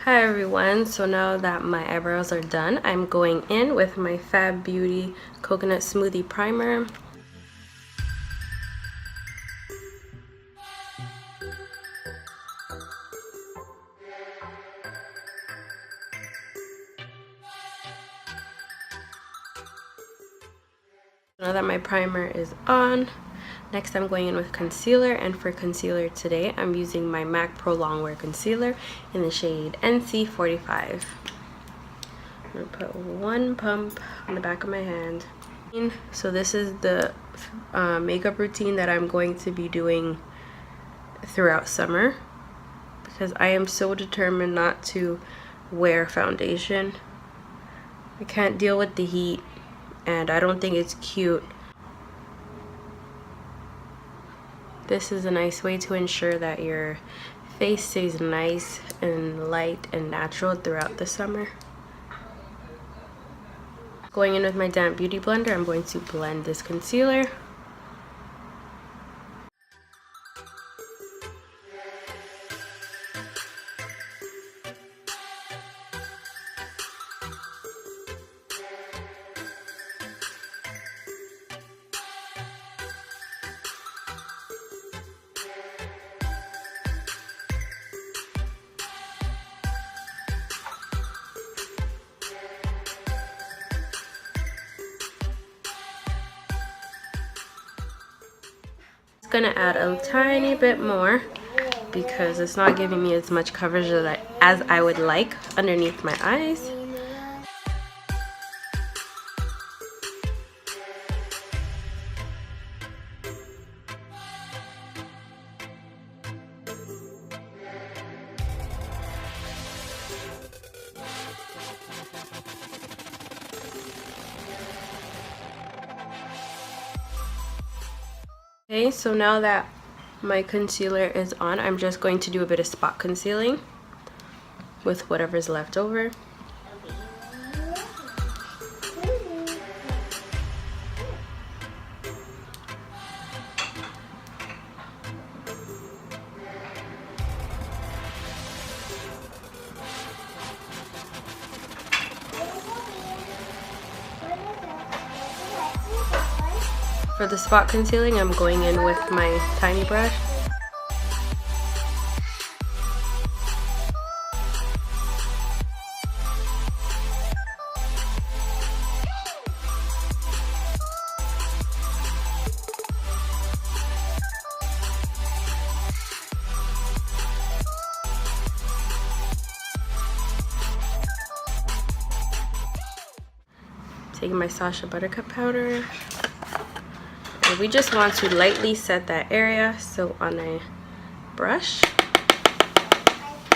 Hi everyone, so now that my eyebrows are done, I'm going in with my Fab Beauty Coconut Smoothie Primer. Now that my primer is on, next I'm going in with concealer, and for concealer today I'm using my MAC Pro Longwear Concealer in the shade NC45. I'm going to put one pump on the back of my hand. So this is the makeup routine that I'm going to be doing throughout summer, because I am so determined not to wear foundation. I can't deal with the heat, and I don't think it's cute. This is a nice way to ensure that your face stays nice and light and natural throughout the summer. Going in with my damp beauty blender, I'm going to blend this concealer. Gonna add a tiny bit more because it's not giving me as much coverage as I would like underneath my eyes. Okay, so now that my concealer is on, I'm just going to do a bit of spot concealing with whatever's left over. For the spot concealing, I'm going in with my tiny brush. Taking my Sasha Buttercup powder. And we just want to lightly set that area. So on a brush,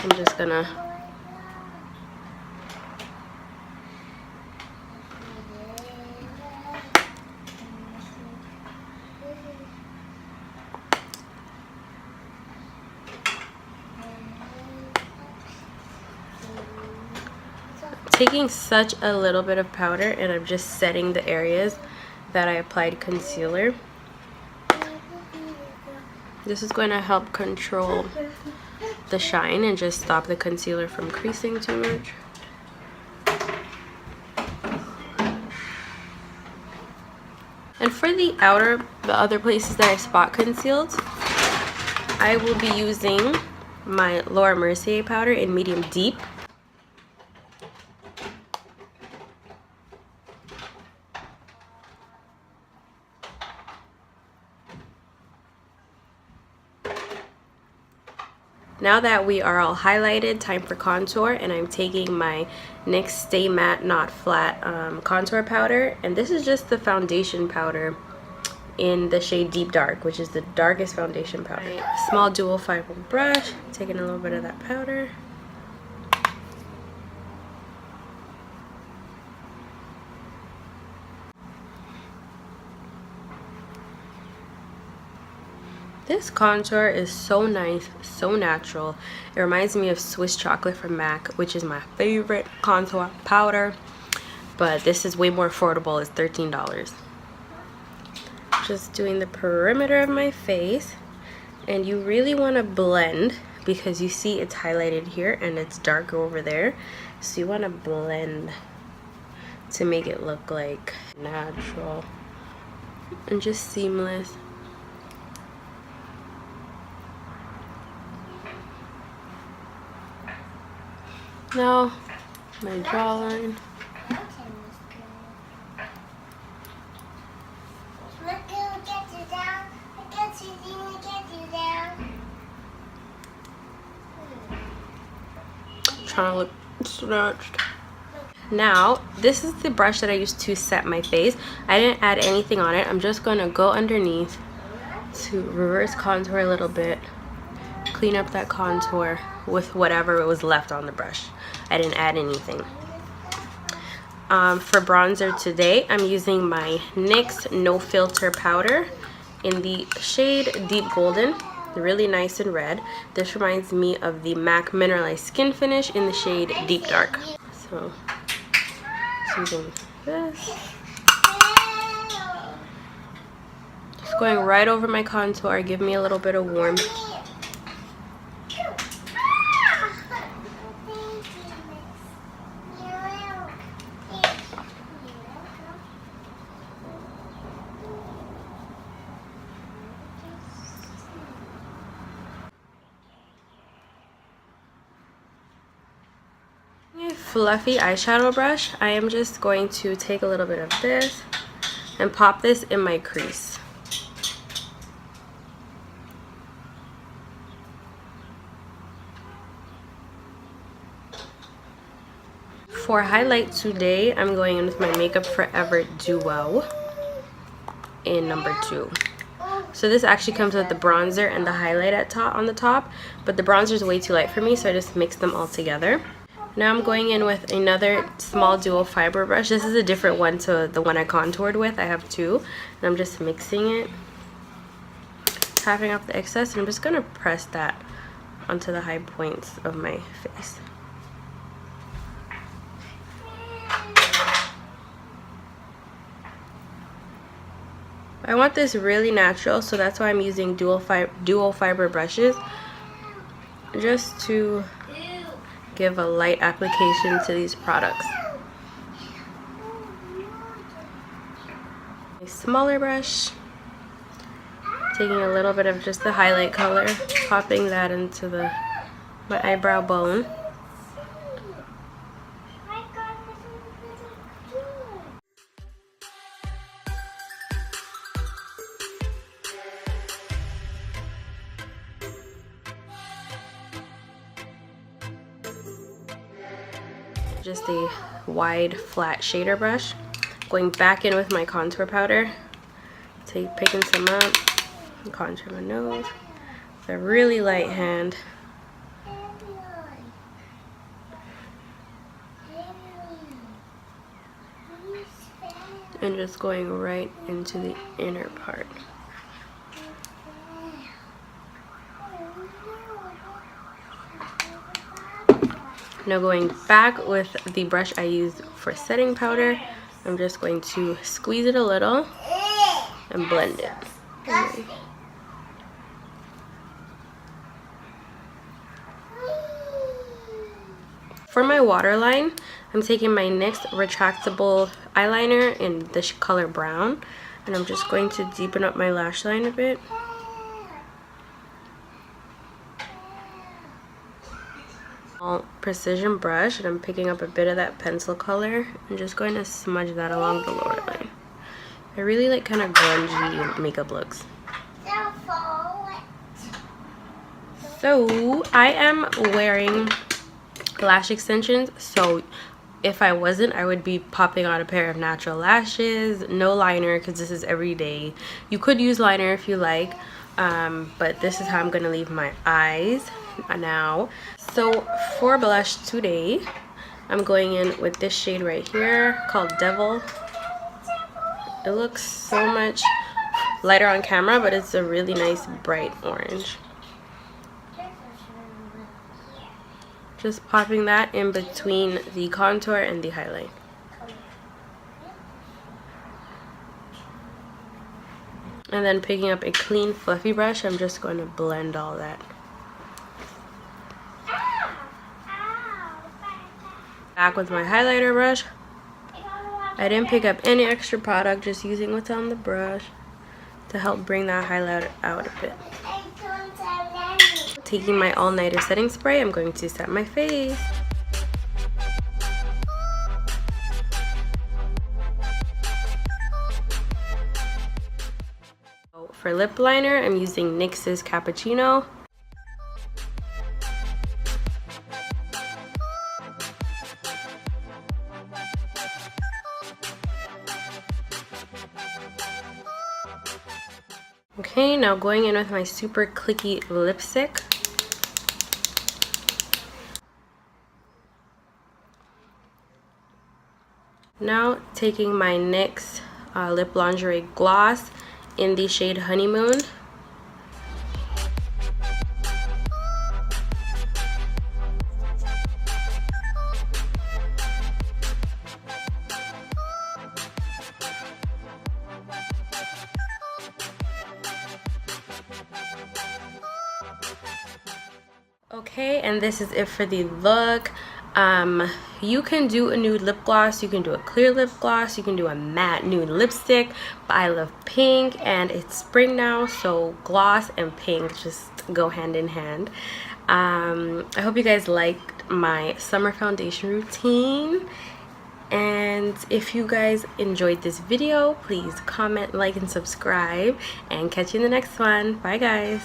I'm just gonna taking such a little bit of powder, and I'm just setting the areas that I applied concealer. This is going to help control the shine and just stop the concealer from creasing too much. And for the other places that I spot concealed, I will be using my Laura Mercier powder in medium deep. Now that we are all highlighted, time for contour, and I'm taking my NYX Stay Matte Not Flat contour powder, and this is just the foundation powder in the shade Deep Dark, which is the darkest foundation powder. Small dual fiber brush, taking a little bit of that powder. This contour is so nice, so natural. It reminds me of Swiss Chocolate from MAC, which is my favorite contour powder. But this is way more affordable. It's $13. Just doing the perimeter of my face. And you really want to blend, because you see it's highlighted here and it's darker over there. So you want to blend to make it look like natural and just seamless. Now, my jawline. Trying to look snatched. Now, this is the brush that I used to set my face. I didn't add anything on it. I'm just going to go underneath to reverse contour a little bit. Clean up that contour with whatever was left on the brush. I didn't add anything. For bronzer today, I'm using my NYX No Filter powder in the shade Deep Golden, really nice and red. This reminds me of the MAC Mineralized Skin Finish in the shade Deep Dark. So, using this. Just going right over my contour, give me a little bit of warmth. Fluffy eyeshadow brush, I am just going to take a little bit of this and pop this in my crease. For highlight today, I'm going in with my Makeup Forever Duo in number 2. So this actually comes with the bronzer and the highlight on the top, but the bronzer is way too light for me, so I just mix them all together. Now I'm going in with another small dual fiber brush. This is a different one to the one I contoured with. I have two, and I'm just mixing it, tapping off the excess, and I'm just going to press that onto the high points of my face. I want this really natural, so that's why I'm using dual fiber brushes, just to give a light application to these products. A smaller brush, taking a little bit of just the highlight color, popping that into my eyebrow bone. Just a wide flat shader brush, going back in with my contour powder, picking some up, contour my nose with a really light hand. and just going right into the inner part. Now going back with the brush I used for setting powder, I'm just going to squeeze it a little and blend it. Okay. For my waterline, I'm taking my NYX retractable eyeliner in the color brown, and I'm just going to deepen up my lash line a bit. Precision brush, and I'm picking up a bit of that pencil color and just going to smudge that along the lower line. I really like kind of grungy makeup looks. So I am wearing lash extensions, so if I wasn't, I would be popping on a pair of natural lashes, no liner, because this is every day. You could use liner if you like, but this is how I'm gonna leave my eyes now. So for blush today, I'm going in with this shade right here called Devil. It looks so much lighter on camera, but it's a really nice bright orange. Just popping that in between the contour and the highlight. And then picking up a clean fluffy brush, I'm just going to blend all that. Back with my highlighter brush. I didn't pick up any extra product, just using what's on the brush to help bring that highlight out a bit. Taking my all-nighter setting spray, I'm going to set my face. For lip liner, I'm using NYX's Cappuccino. Okay, now going in with my super clicky lipstick. Now taking my NYX Lip Lingerie Gloss in the shade Honeymoon. Okay, and this is it for the look. You can do a nude lip gloss, you can do a clear lip gloss, you can do a matte nude lipstick, but I love pink and it's spring now, so gloss and pink just go hand in hand. I hope you guys liked my summer foundation routine, and if you guys enjoyed this video, please comment, like, and subscribe, and catch you in the next one. Bye guys.